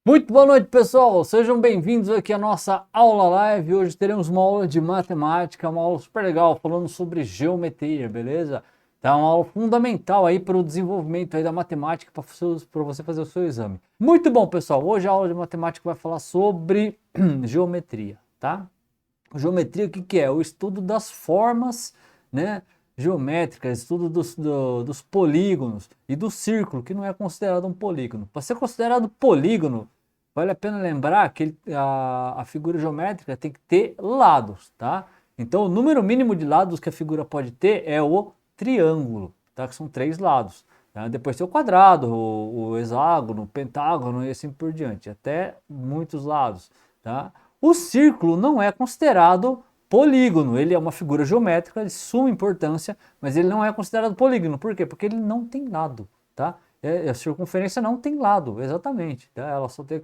Muito boa noite, pessoal! Sejam bem-vindos aqui à nossa aula live. Hoje teremos uma aula de matemática, uma aula super legal, falando sobre geometria, beleza? Tá uma aula fundamental aí para o desenvolvimento aí da matemática para você fazer o seu exame. Muito bom, pessoal! Hoje a aula de matemática vai falar sobre geometria, tá? Geometria, o que que é? O estudo das formas, né, geométricas, estudo dos polígonos e do círculo, que não é considerado um polígono. Para ser considerado polígono, vale a pena lembrar que a figura geométrica tem que ter lados, tá? Então, o número mínimo de lados que a figura pode ter é o triângulo, tá? Que são 3 lados. Tá? Depois tem o quadrado, o hexágono, o pentágono e assim por diante, até muitos lados, tá? O círculo não é considerado polígono, ele é uma figura geométrica de suma importância, mas ele não é considerado polígono. Por quê? Porque ele não tem lado, tá? A circunferência não tem lado, exatamente, tá? Ela só tem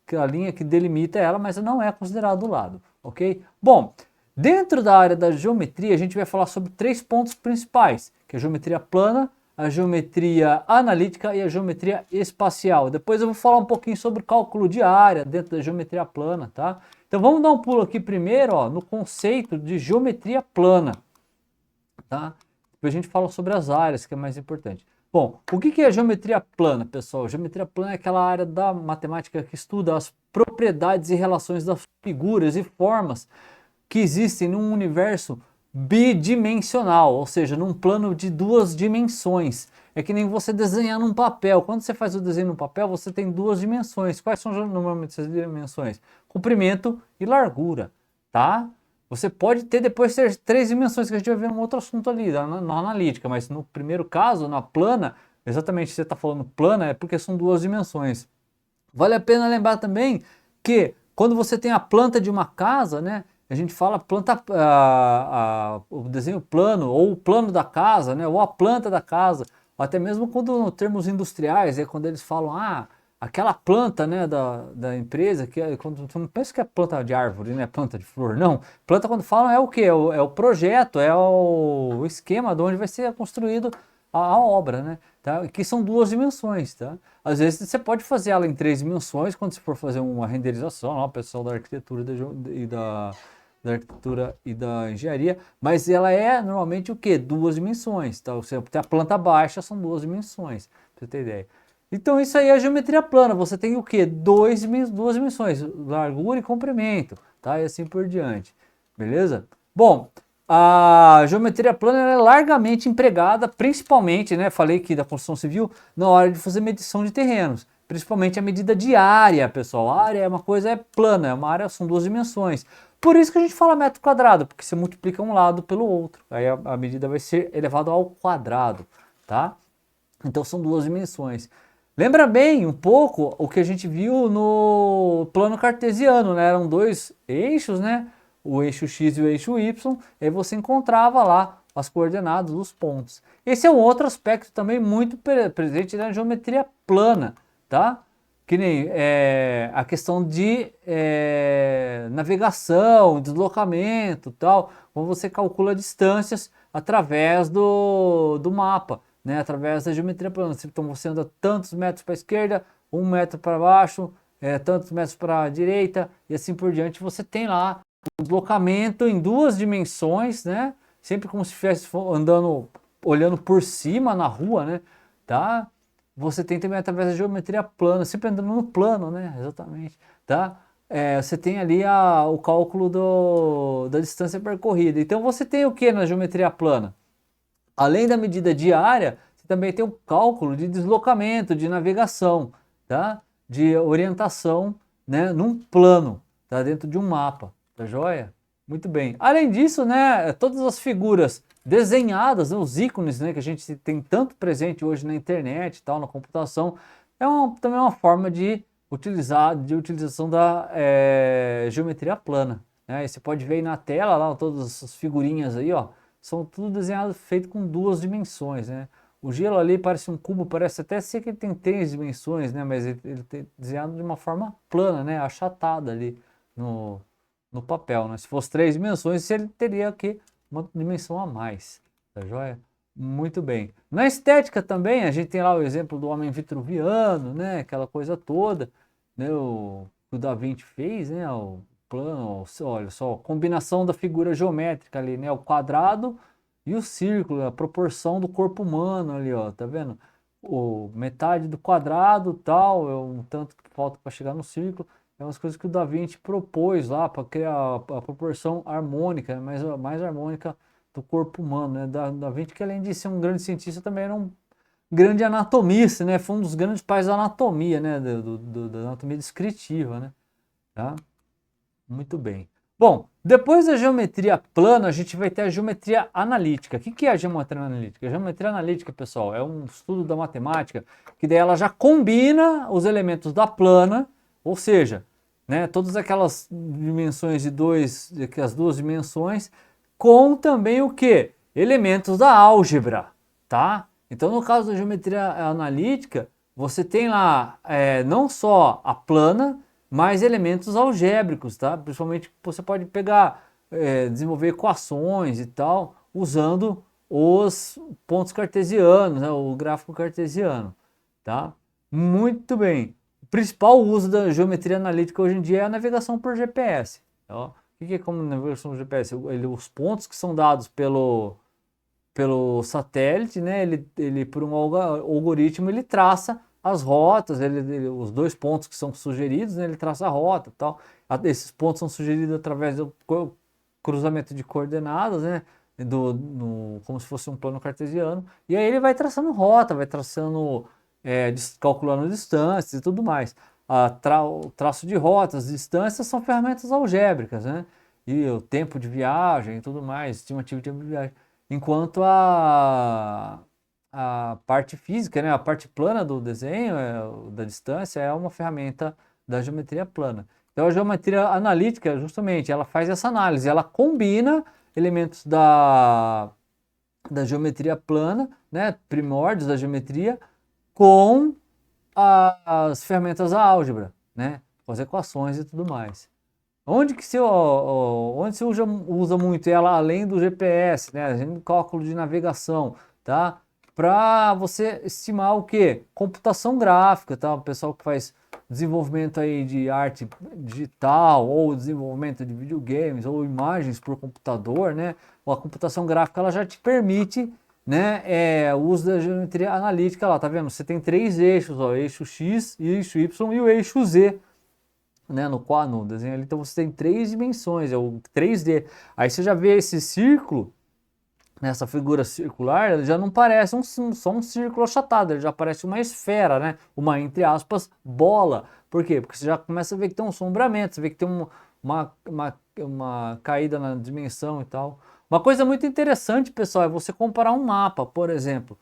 aquela linha que delimita ela, mas não é considerado lado, ok? Bom, dentro da área da geometria, a gente vai falar sobre 3 pontos principais, que é a geometria plana, a geometria analítica e a geometria espacial. Depois eu vou falar um pouquinho sobre cálculo de área dentro da geometria plana, tá? Então vamos dar um pulo aqui primeiro, ó, no conceito de geometria plana, tá? Depois a gente fala sobre as áreas, que é mais importante. Bom, o que é geometria plana, pessoal? Geometria plana é aquela área da matemática que estuda as propriedades e relações das figuras e formas que existem num universo bidimensional, ou seja, num plano de 2 dimensões. É que nem você desenhar num papel. Quando você faz o desenho no papel, você tem 2 dimensões. Quais são normalmente essas dimensões? Comprimento e largura, tá? Você pode ter depois ter 3 dimensões, que a gente vai ver um outro assunto ali, na analítica, mas no primeiro caso, na plana, exatamente você está falando plana, é porque são 2 dimensões. Vale a pena lembrar também que quando você tem a planta de uma casa, né, a gente fala planta, o desenho plano, ou o plano da casa, né, ou a planta da casa, ou até mesmo quando termos industriais, é quando eles falam, aquela planta, né, da empresa, que quando você não pensa que é planta de árvore, né, planta de flor, não. Planta, quando falam, é o que? É o projeto, é o esquema de onde vai ser construído a obra, né? Tá? Que são 2 dimensões, tá? Às vezes você pode fazer ela em 3 dimensões quando você for fazer uma renderização, ó, o pessoal da arquitetura da arquitetura e da engenharia, mas ela é normalmente o que? 2 dimensões, tá? Você tem a planta baixa, são 2 dimensões, pra você ter ideia. Então isso aí é a geometria plana, você tem o que? 2 dimensões, largura e comprimento, tá? E assim por diante, beleza? Bom, a geometria plana é largamente empregada, principalmente, né, falei que da construção civil, na hora de fazer medição de terrenos, principalmente a medida de área, pessoal. A área é uma coisa plana, é uma área, são 2 dimensões. Por isso que a gente fala metro quadrado, porque você multiplica um lado pelo outro, aí a medida vai ser elevada ao quadrado, tá? Então são 2 dimensões. Lembra bem um pouco o que a gente viu no plano cartesiano, né? Eram 2 eixos, né? O eixo x e o eixo y, e aí você encontrava lá as coordenadas dos pontos. Esse é um outro aspecto também muito presente na geometria plana, tá? Que nem a questão de navegação, deslocamento, tal, como você calcula distâncias através do mapa, né? Através da geometria plana. Então você anda tantos metros para a esquerda, 1 metro para baixo, tantos metros para a direita e assim por diante. Você tem lá um deslocamento em 2 dimensões, né? Sempre como se estivesse andando, olhando por cima na rua, né? Tá? Você tem também através da geometria plana, sempre andando no plano, né? Exatamente, tá? Você tem ali o cálculo da distância percorrida. Então você tem o que na geometria plana? Além da medida de área, você também tem o cálculo de deslocamento, de navegação, tá? De orientação, né? Num plano, tá? Dentro de um mapa, tá joia? Muito bem. Além disso, né? Todas as figuras desenhadas, né, os ícones, né? Que a gente tem tanto presente hoje na internet, tal, na computação, também uma forma de utilização da geometria plana, né? E você pode ver aí na tela, lá, todas as figurinhas aí, ó, são tudo desenhado, feito com 2 dimensões, né? O gelo ali parece um cubo, parece até ser que ele tem 3 dimensões, né? Mas ele tem desenhado de uma forma plana, né? Achatada ali no papel, né? Se fosse 3 dimensões, ele teria aqui uma dimensão a mais, tá joia? Muito bem. Na estética também, a gente tem lá o exemplo do homem vitruviano, né? Aquela coisa toda. né, o Da Vinci fez, né, o plano, olha só, combinação da figura geométrica ali, né, o quadrado e o círculo, a proporção do corpo humano ali, ó, tá vendo? O metade do quadrado, tal, é um tanto que falta para chegar no círculo, é umas coisas que o Da Vinci propôs lá para criar a proporção harmônica, mais harmônica do corpo humano, né? Da Vinci, que além de ser um grande cientista, também era um grande anatomista, né? Foi um dos grandes pais da anatomia, né? Da anatomia descritiva, né? Tá? Muito bem. Bom, depois da geometria plana, a gente vai ter a geometria analítica. O que é a geometria analítica? A geometria analítica, pessoal, é um estudo da matemática que daí ela já combina os elementos da plana, ou seja, né, todas aquelas dimensões as duas dimensões, com também o que? Elementos da álgebra, tá? Então, no caso da geometria analítica, você tem lá não só a plana, mais elementos algébricos, tá? Principalmente você pode pegar, desenvolver equações e tal, usando os pontos cartesianos, né? O gráfico cartesiano, tá? Muito bem. O principal uso da geometria analítica hoje em dia é a navegação por GPS. Ó. O que é como navegação por GPS? Os pontos que são dados pelo satélite, né? Ele por um algoritmo ele traça as rotas, os dois pontos que são sugeridos, né? Ele traça a rota, tal. Esses pontos são sugeridos através do cruzamento de coordenadas, né? Como se fosse um plano cartesiano. E aí ele vai traçando rota, vai traçando, calculando distâncias e tudo mais. O traço de rotas, distâncias são ferramentas algébricas, né? E o tempo de viagem e tudo mais, estimativa de tempo de viagem. Enquanto a parte física, né, a parte plana do desenho, da distância, é uma ferramenta da geometria plana. Então a geometria analítica, justamente, ela faz essa análise, ela combina elementos da geometria plana, né, primórdios da geometria, com as ferramentas da álgebra, né, com as equações e tudo mais. Onde se usa muito ela além do GPS, né? Além do cálculo de navegação, tá? Para você estimar o que? Computação gráfica, tá? O pessoal que faz desenvolvimento aí de arte digital ou desenvolvimento de videogames ou imagens por computador, né? A computação gráfica ela já te permite, né? O uso da geometria analítica lá, tá vendo? Você tem três eixos, ó, eixo X, eixo Y e o eixo Z, né, no desenho ali, então você tem três dimensões, é o 3D. Aí você já vê esse círculo, nessa figura circular, ele já não parece só um círculo achatado, ele já parece uma esfera, né? Uma, entre aspas, bola. Por quê? Porque você já começa a ver que tem um sombramento, você vê que tem uma caída na dimensão e tal. Uma coisa muito interessante, pessoal, é você comparar um mapa, por exemplo.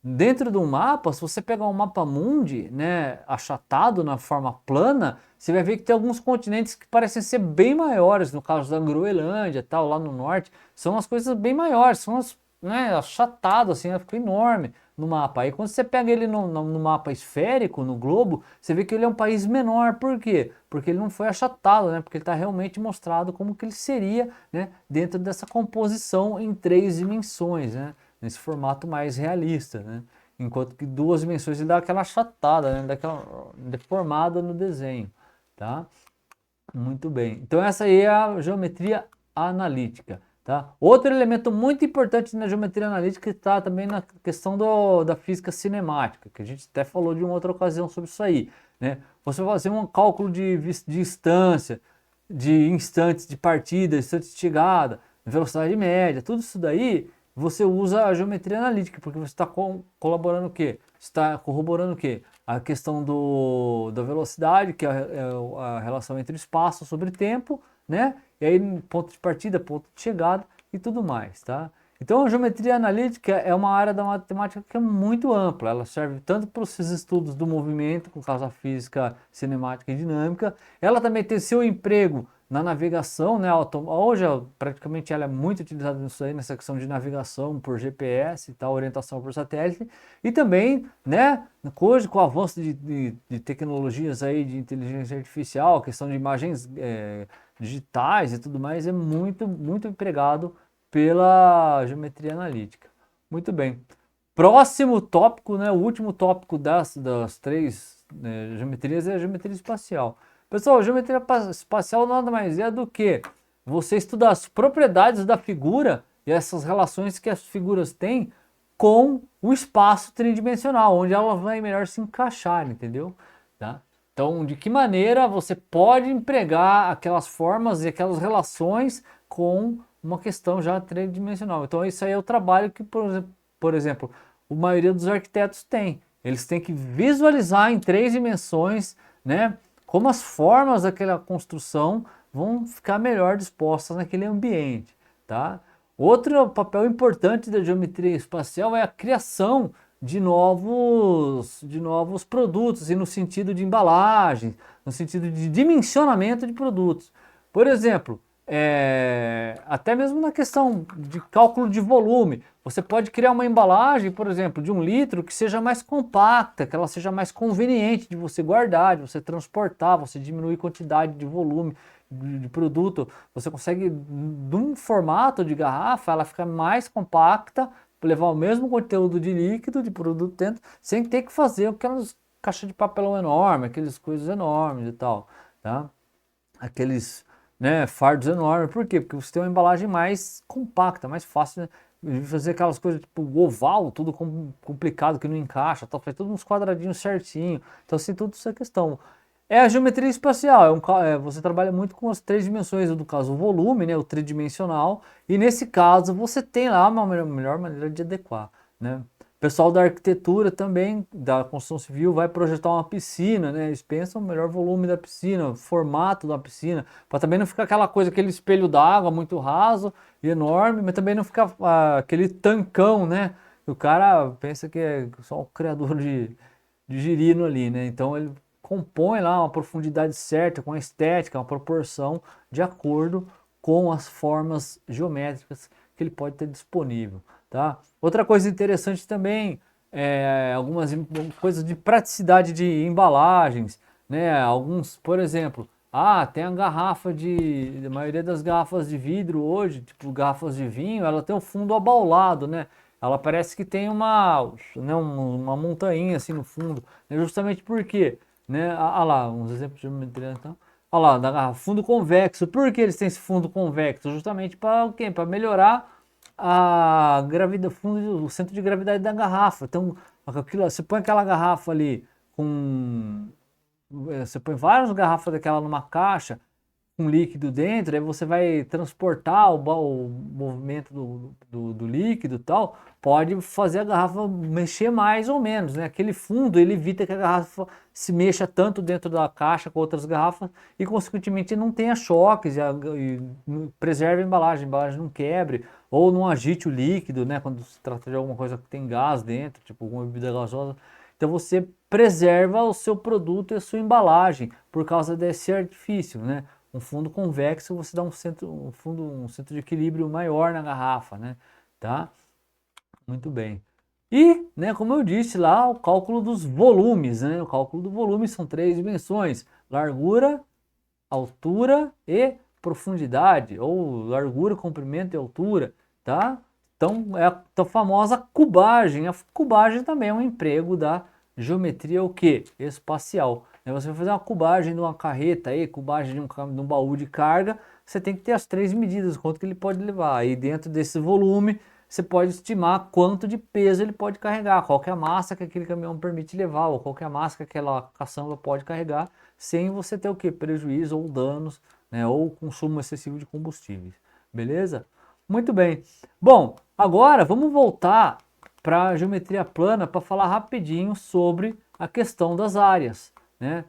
Dentro do mapa, se você pegar um mapa mundi, né, achatado na forma plana, você vai ver que tem alguns continentes que parecem ser bem maiores. No caso da Groenlândia, tal, lá no norte, são as coisas bem maiores, são né, achatado assim, fica enorme no mapa. Aí quando você pega ele no mapa esférico, no globo, você vê que ele é um país menor. Por quê? Porque ele não foi achatado, né? Porque ele está realmente mostrado como que ele seria, né, dentro dessa composição em três dimensões, né? Nesse formato mais realista, né? Enquanto que duas dimensões ele dá aquela achatada, né? Dá aquela deformada no desenho, tá? Muito bem. Então essa aí é a geometria analítica, tá? Outro elemento muito importante na geometria analítica está também na questão da física cinemática, que a gente até falou de uma outra ocasião sobre isso aí, né? Você vai fazer um cálculo de distância, de instantes de partida, instantes de chegada, velocidade média, tudo isso daí você usa a geometria analítica, porque você está colaborando o quê? Está corroborando o quê? A questão da velocidade, que é a relação entre espaço sobre tempo, né? E aí ponto de partida, ponto de chegada e tudo mais, tá? Então a geometria analítica é uma área da matemática que é muito ampla, ela serve tanto para os estudos do movimento, com caso a física cinemática e dinâmica, ela também tem seu emprego na navegação, né? Hoje praticamente ela é muito utilizada nisso aí, nessa questão de navegação por GPS e tal, orientação por satélite, e também, né, hoje com o avanço de tecnologias aí de inteligência artificial, a questão de imagens digitais e tudo mais, é muito empregado pela geometria analítica. Muito bem. Próximo tópico, né, o último tópico das três geometrias é a geometria espacial. Pessoal, a geometria espacial nada mais é do que você estudar as propriedades da figura e essas relações que as figuras têm com o espaço tridimensional, onde ela vai melhor se encaixar, entendeu? Tá? Então, de que maneira você pode empregar aquelas formas e aquelas relações com uma questão já tridimensional. Então, isso aí é o trabalho que, por exemplo, a maioria dos arquitetos tem. Eles têm que visualizar em 3 dimensões, né, como as formas daquela construção vão ficar melhor dispostas naquele ambiente, tá? Outro papel importante da geometria espacial é a criação de novos produtos, e no sentido de embalagem, no sentido de dimensionamento de produtos. Por exemplo, até mesmo na questão de cálculo de volume, você pode criar uma embalagem, por exemplo, de 1 litro que seja mais compacta, que ela seja mais conveniente de você guardar, de você transportar, você diminuir a quantidade de volume de produto. Você consegue, de um formato de garrafa, ela fica mais compacta, levar o mesmo conteúdo de líquido, de produto dentro, sem ter que fazer aquelas caixas de papelão enorme, aquelas coisas enormes e tal, tá? Aqueles, né, fardos enormes. Por quê? Porque você tem uma embalagem mais compacta, mais fácil, né, de fazer aquelas coisas tipo oval, tudo complicado que não encaixa, tal, faz tudo uns quadradinhos certinho. Então, assim, tudo isso é questão. É a geometria espacial, você trabalha muito com as 3 dimensões, no caso o volume, né, o tridimensional, e nesse caso você tem lá uma melhor maneira de adequar, né? O pessoal da arquitetura também, da construção civil, vai projetar uma piscina, né? Eles pensam no melhor volume da piscina, o formato da piscina, para também não ficar aquela coisa, aquele espelho d'água muito raso e enorme, mas também não ficar aquele tancão, né? O cara pensa que é só o criador de girino ali, né? Então ele compõe lá uma profundidade certa, com a estética, uma proporção de acordo com as formas geométricas que ele pode ter disponível, tá? Outra coisa interessante também é algumas coisas de praticidade de embalagens, né? Alguns, por exemplo, tem a garrafa a maioria das garrafas de vidro hoje, tipo garrafas de vinho, ela tem o fundo abaulado, né? Ela parece que tem uma montanha assim no fundo, né? Justamente porque, né? Lá, uns exemplos de geometria, então. Olha lá, da garrafa, fundo convexo. Por que eles têm esse fundo convexo? Justamente para o quê? Para melhorar a gravidade, o centro de gravidade da garrafa. Então, você põe aquela garrafa ali você põe várias garrafas daquela numa caixa com líquido dentro, aí você vai transportar o movimento do líquido e tal, pode fazer a garrafa mexer mais ou menos, né? Aquele fundo, ele evita que a garrafa se mexa tanto dentro da caixa com outras garrafas e, consequentemente, não tenha choques e preserve a embalagem não quebre ou não agite o líquido, né? Quando se trata de alguma coisa que tem gás dentro, tipo alguma bebida gasosa. Então você preserva o seu produto e a sua embalagem por causa desse artifício, né? Um fundo convexo, você dá um centro de equilíbrio maior na garrafa, né? Tá? Muito bem. E, né, como eu disse lá, o cálculo dos volumes, né? O cálculo do volume são 3 dimensões: largura, altura e profundidade, ou largura, comprimento e altura, tá? Então, é a famosa cubagem. A cubagem também é um emprego da geometria o quê? Espacial. Você vai fazer uma cubagem de uma carreta, cubagem de um baú de carga, você tem que ter as 3 medidas, quanto que ele pode levar. Aí dentro desse volume, você pode estimar quanto de peso ele pode carregar, qual que é a massa que aquele caminhão permite levar, ou qual que é a massa que aquela caçamba pode carregar, sem você ter o quê? Prejuízo ou danos, né? Ou consumo excessivo de combustíveis. Beleza? Muito bem. Bom, agora vamos voltar para a geometria plana para falar rapidinho sobre a questão das áreas, né?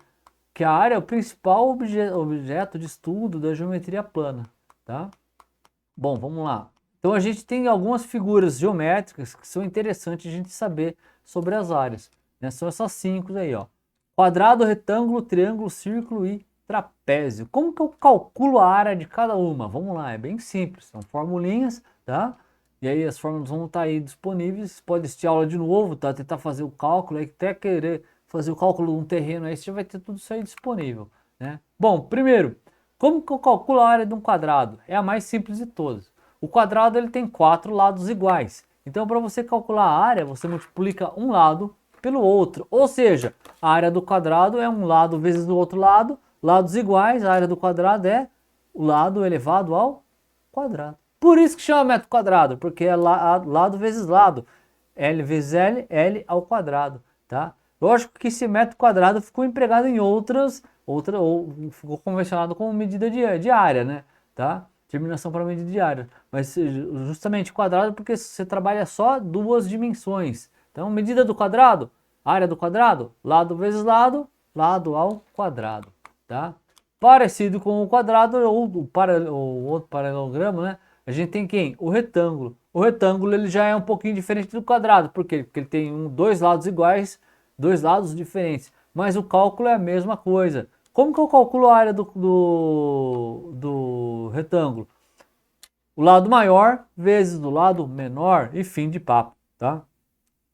Que a área é o principal objeto de estudo da geometria plana, tá? Bom, vamos lá. Então a gente tem algumas figuras geométricas que são interessantes a gente saber sobre as áreas, né? São essas 5 aí, ó: quadrado, retângulo, triângulo, círculo e trapézio. Como que eu calculo a área de cada uma? Vamos lá, é bem simples, são formulinhas, tá? E aí as fórmulas vão estar aí disponíveis. Pode assistir aula de novo, tá? Tentar fazer o cálculo, aí até querer fazer o cálculo de um terreno aí, você já vai ter tudo isso aí disponível, né? Bom, primeiro, como que eu calculo a área de um quadrado? É a mais simples de todas. O quadrado ele tem 4 lados iguais. Então, para você calcular a área, você multiplica um lado pelo outro. Ou seja, a área do quadrado é um lado vezes o outro lado, lados iguais, a área do quadrado é o lado elevado ao quadrado. Por isso que chama metro quadrado, porque é lado vezes lado, L vezes L, L ao quadrado, tá? Lógico que esse metro quadrado ficou empregado em ou ficou convencionado como medida de área, né? Tá? Terminação para medida de área. Mas justamente quadrado porque você trabalha só duas dimensões. Então, medida do quadrado, área do quadrado, lado vezes lado, lado ao quadrado, tá? Parecido com o quadrado ou o outro paralelogramo, né? A gente tem quem? O retângulo. O retângulo ele já é um pouquinho diferente do quadrado. Por quê? Porque ele tem dois lados iguais, dois lados diferentes. Mas o cálculo é a mesma coisa. Como que eu calculo a área do retângulo? O lado maior vezes o lado menor e fim de papo, tá?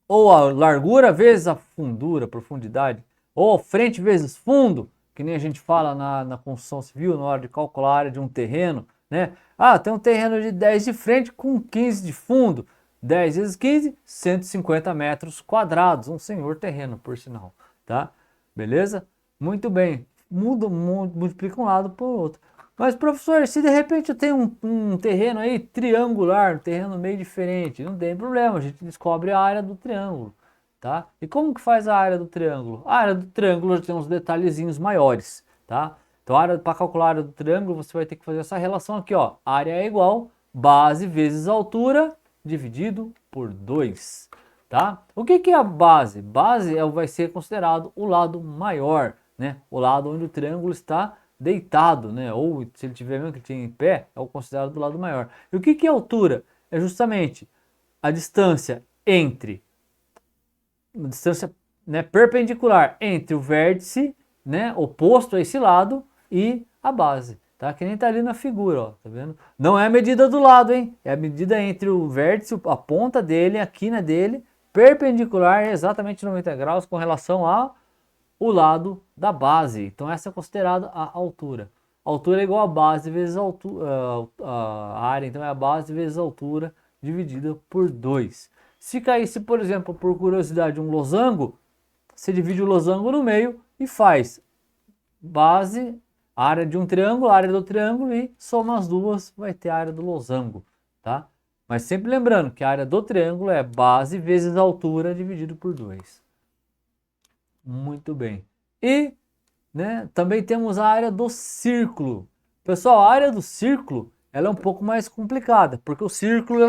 Ou a largura vezes a fundura, profundidade. Ou frente vezes fundo, que nem a gente fala na construção civil, na hora de calcular a área de um terreno, né? Ah, tem um terreno de 10 de frente com 15 de fundo. 10 vezes 15, 150 metros quadrados. Um senhor terreno, por sinal, tá? Beleza? Muito bem. Multiplica um lado por outro. Mas, professor, se de repente eu tenho um terreno aí triangular, um terreno meio diferente, não tem problema, a gente descobre a área do triângulo, tá? E como que faz a área do triângulo? A área do triângulo tem uns detalhezinhos maiores, tá? Então, para calcular a área do triângulo, você vai ter que fazer essa relação aqui, ó. Área é igual base vezes altura dividido por 2, tá? O que é a base? Base vai ser considerado o lado maior, né? O lado onde o triângulo está deitado, né? Ou se ele tiver mesmo que tinha em pé, é o considerado do lado maior. E o que é altura? É justamente a distância entre, uma distância, né, perpendicular entre o vértice, né, oposto a esse lado e a base, tá? Que nem tá ali na figura, ó, tá vendo? Não é a medida do lado, hein? É a medida entre o vértice, a ponta dele, a quina dele, perpendicular exatamente 90 graus com relação ao lado da base. Então essa é considerada a altura. A altura é igual a base vezes a altura, a área, então é a base vezes a altura dividida por 2. Se caísse, por exemplo, por curiosidade, um losango, você divide o losango no meio e faz base, área de um triângulo, área do triângulo e soma as duas, vai ter a área do losango, tá? Mas sempre lembrando que a área do triângulo é base vezes a altura dividido por 2. Muito bem. E, né, também temos a área do círculo. Pessoal, a área do círculo ela é um pouco mais complicada, porque o círculo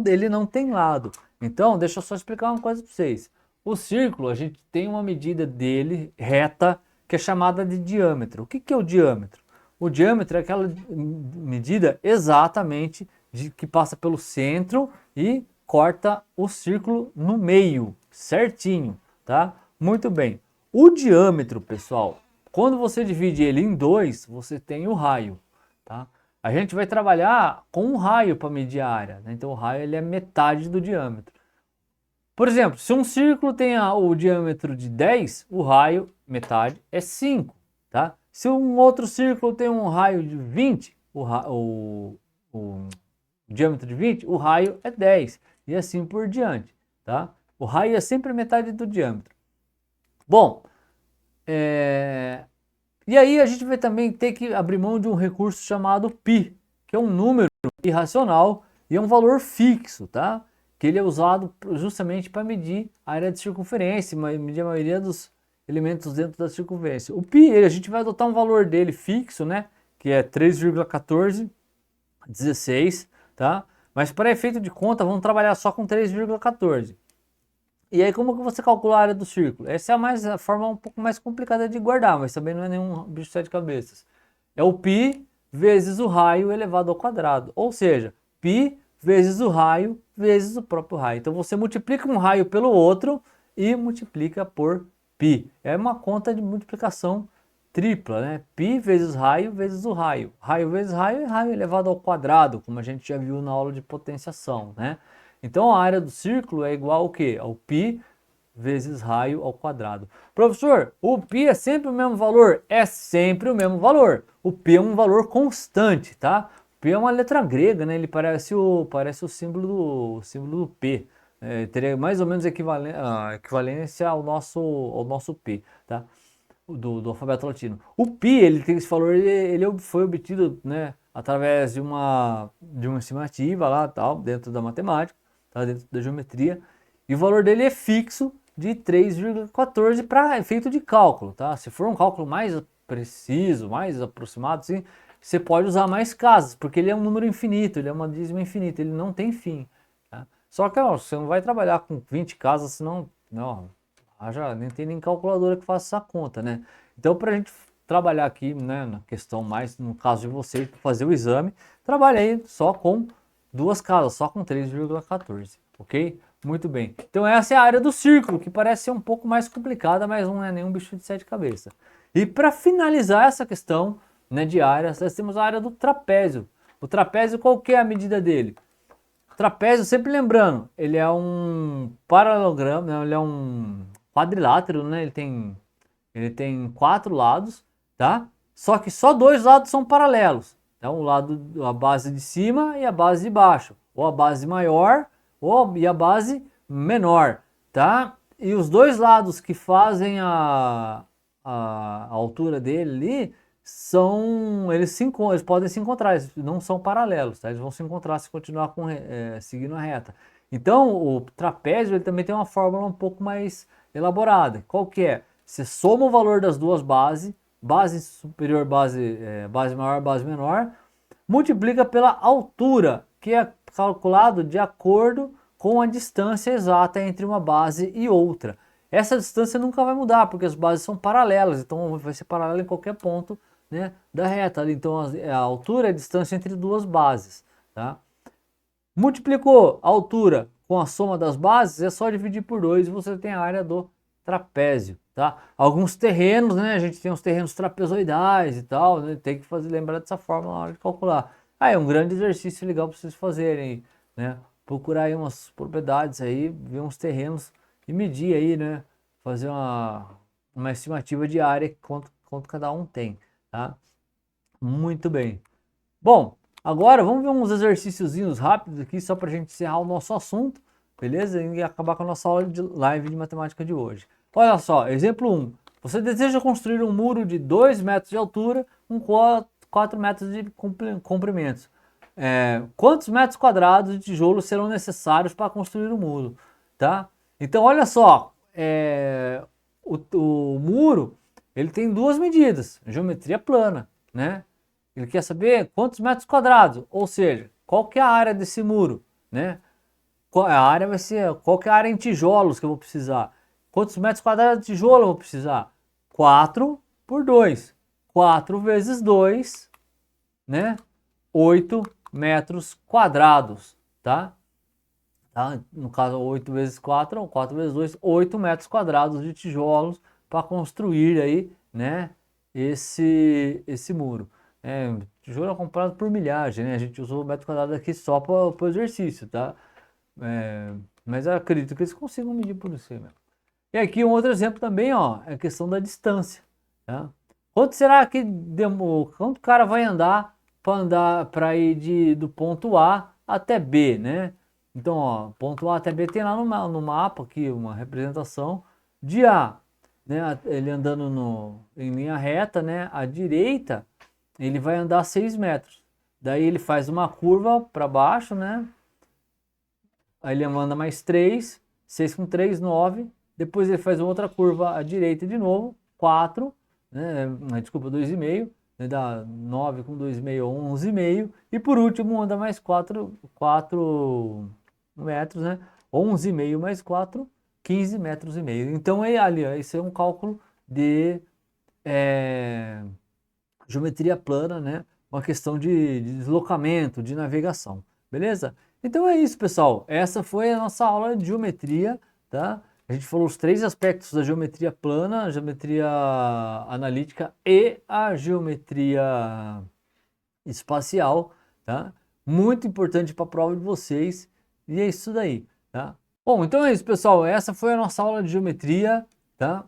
ele não tem lado. Então, deixa eu só explicar uma coisa para vocês. O círculo, a gente tem uma medida dele reta, que é chamada de diâmetro. O que é o diâmetro? O diâmetro é aquela medida exatamente que passa pelo centro e corta o círculo no meio, certinho, tá? Muito bem. O diâmetro, pessoal, quando você divide ele em 2, você tem o raio, tá? A gente vai trabalhar com um raio para medir a área, né? Então o raio ele é metade do diâmetro. Por exemplo, se um círculo tem o diâmetro de 10, o raio, metade, é 5, tá? Se um outro círculo tem um raio de 20, o diâmetro de 20, o raio é 10, e assim por diante, tá? O raio é sempre metade do diâmetro. Bom, e aí a gente vai também ter que abrir mão de um recurso chamado π, que é um número irracional e é um valor fixo, tá? Que ele é usado justamente para medir a área de circunferência, medir a maioria dos elementos dentro da circunferência. O π, a gente vai adotar um valor dele fixo, né? Que é 3,1416, tá? Mas para efeito de conta, vamos trabalhar só com 3,14. E aí, como que você calcula a área do círculo? Essa é a forma um pouco mais complicada de guardar, mas também não é nenhum bicho de 7 cabeças. É o π vezes o raio elevado ao quadrado. Ou seja, π vezes o raio vezes o próprio raio. Então, você multiplica um raio pelo outro e multiplica por π. É uma conta de multiplicação tripla, né? Π vezes raio vezes o raio. Raio vezes raio é raio elevado ao quadrado, como a gente já viu na aula de potenciação, né? Então a área do círculo é igual ao quê? Ao π vezes raio ao quadrado. Professor, o π é sempre o mesmo valor? É sempre o mesmo valor. O π é um valor constante, tá? O π é uma letra grega, né? Ele parece o símbolo do π, teria mais ou menos equivalência ao nosso π, tá? Do alfabeto latino. O π, ele tem esse valor, ele foi obtido, né, através de uma estimativa lá, tal, dentro da matemática, tá, dentro da geometria, e o valor dele é fixo de 3,14 para efeito de cálculo, tá? Se for um cálculo mais preciso, mais aproximado, assim, você pode usar mais casas, porque ele é um número infinito, ele é uma dízima infinita, ele não tem fim, tá? Só que ó, você não vai trabalhar com 20 casas, senão não, já nem tem nem calculadora que faça essa conta, né? Então, para a gente trabalhar aqui, né, na questão mais, no caso de vocês, fazer o exame, trabalhe aí só com duas casas, só com 3,14, ok? Muito bem. Então, essa é a área do círculo, que parece ser um pouco mais complicada, mas não é nenhum bicho de sete cabeças. E para finalizar essa questão, né, de áreas, nós temos a área do trapézio. O trapézio, qual que é a medida dele? O trapézio, sempre lembrando, ele é um paralelogramo, né, ele é um quadrilátero, né? Ele tem 4 lados, tá? Só que só 2 lados são paralelos. Então, o lado, a base de cima e a base de baixo, ou a base maior e a base menor, tá? E os 2 lados que fazem a altura dele ali eles podem se encontrar, eles não são paralelos, tá? Eles vão se encontrar se continuar seguindo a reta. Então, o trapézio ele também tem uma fórmula um pouco mais elaborada. Qual que é? Você soma o valor das duas bases, base superior, base maior, base menor, multiplica pela altura, que é calculado de acordo com a distância exata entre uma base e outra. Essa distância nunca vai mudar, porque as bases são paralelas, então vai ser paralela em qualquer ponto, né, da reta. Então a altura é a distância entre duas bases, tá? Multiplicou a altura com a soma das bases, é só dividir por 2 e você tem a área do trapézio, tá? Alguns terrenos, né, a gente tem os terrenos trapezoidais e tal, né, tem que lembrar dessa fórmula na hora de calcular. É um grande exercício legal para vocês fazerem, né? Procurar aí umas propriedades aí, ver uns terrenos e medir aí, né? Fazer uma estimativa de área quanto cada um tem, tá? Muito bem. Bom, agora vamos ver uns exercíciozinhos rápidos aqui, só para a gente encerrar o nosso assunto, beleza? E acabar com a nossa aula de live de matemática de hoje. Olha só, exemplo 1. Você deseja construir um muro de 2 metros de altura com 4 metros de comprimento. Quantos metros quadrados de tijolo serão necessários para construir o muro? Tá? Então, olha só, o muro ele tem duas medidas, geometria plana, né? Ele quer saber quantos metros quadrados, ou seja, qual que é a área desse muro, né? A área vai ser, qual que é a área em tijolos que eu vou precisar? Quantos metros quadrados de tijolo eu vou precisar? 4 por 2. 4 vezes 2, né? 8 metros quadrados, tá? No caso, 8 vezes 4, ou 4 vezes 2, 8 metros quadrados de tijolos para construir aí, né? Esse muro. Tijolo é comprado por milhagem, né? A gente usou o metro quadrado aqui só para o exercício, tá? Mas eu acredito que eles consigam medir por isso aí mesmo. E aqui um outro exemplo também, ó, é a questão da distância, tá? Quanto será que quanto o cara vai andar para ir do ponto A até B, né? Então, ó, ponto A até B tem lá no mapa aqui uma representação de A, né? Ele andando em linha reta, né? À direita, ele vai andar 6 metros. Daí ele faz uma curva para baixo, né? Aí ele anda mais 3, 6 com 3, 9. Depois ele faz outra curva à direita de novo, 4, né? Desculpa, 2,5. Né? Dá 9 com 2,5, 11,5. E por último anda mais 4 metros, né? 11,5 mais 4, 15 metros e meio. Então ali, ó, esse é um cálculo de geometria plana, né? Uma questão de deslocamento, de navegação, beleza? Então é isso, pessoal. Essa foi a nossa aula de geometria, tá? A gente falou os 3 aspectos da geometria plana, a geometria analítica e a geometria espacial, tá? Muito importante para a prova de vocês. E é isso daí, tá? Bom, então é isso, pessoal. Essa foi a nossa aula de geometria, tá?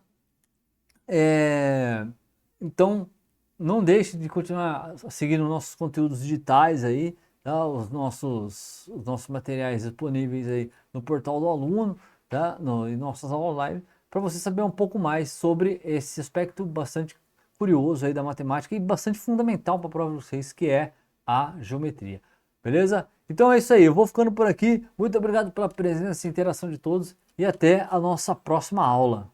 Então, não deixe de continuar seguindo nossos conteúdos digitais aí, tá? Os nossos materiais disponíveis aí no portal do aluno, tá? Em nossas aulas live, para você saber um pouco mais sobre esse aspecto bastante curioso aí da matemática e bastante fundamental para a prova de vocês, que é a geometria. Beleza? Então é isso aí, eu vou ficando por aqui. Muito obrigado pela presença e interação de todos e até a nossa próxima aula.